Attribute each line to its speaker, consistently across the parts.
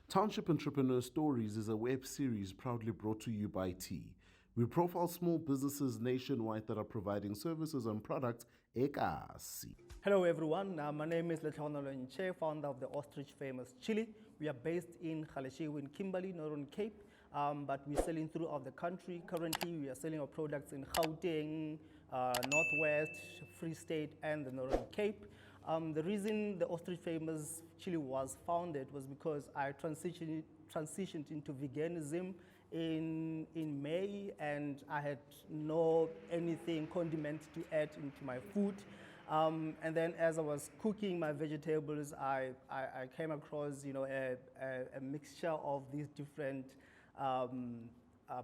Speaker 1: Township Entrepreneurs Stories is a web series proudly brought to you by T. We profile small businesses nationwide that are providing services and products ekasi.
Speaker 2: Hello everyone, my name is Lehlogonolo Nche, founder of the Ost'Reach famous Chilli. We are based in Chilli in Kimberley, Northern Cape, but we're selling throughout the country. Currently, we are selling our products in Gauteng, Northwest, Free State, and the Northern Cape. The reason the Ost'Reach famous Chilli was founded was because I transitioned into veganism in May, and I had no anything condiment to add into my food. And then as I was cooking my vegetables, I came across a mixture of these different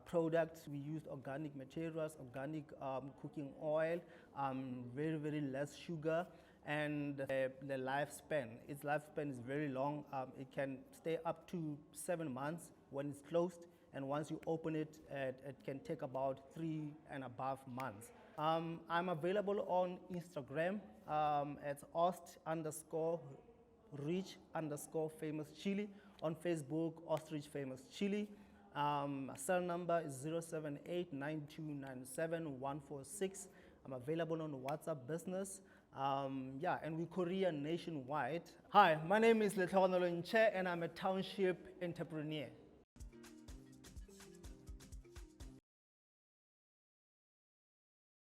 Speaker 2: products. We used organic materials, organic cooking oil, very less sugar, and the lifespan. Its lifespan is very long. It can stay up to 7 months when it's closed, and once you open it, it can take about 3 and above months. I'm available on Instagram at Ost'Reach_famous Chilli. On Facebook, Ost'Reach famous Chilli. Cell number is 078-9297-146. I'm available on WhatsApp Business. And we courier nationwide. Hi, my name is Lehlogonolo Nche, and I'm a township entrepreneur.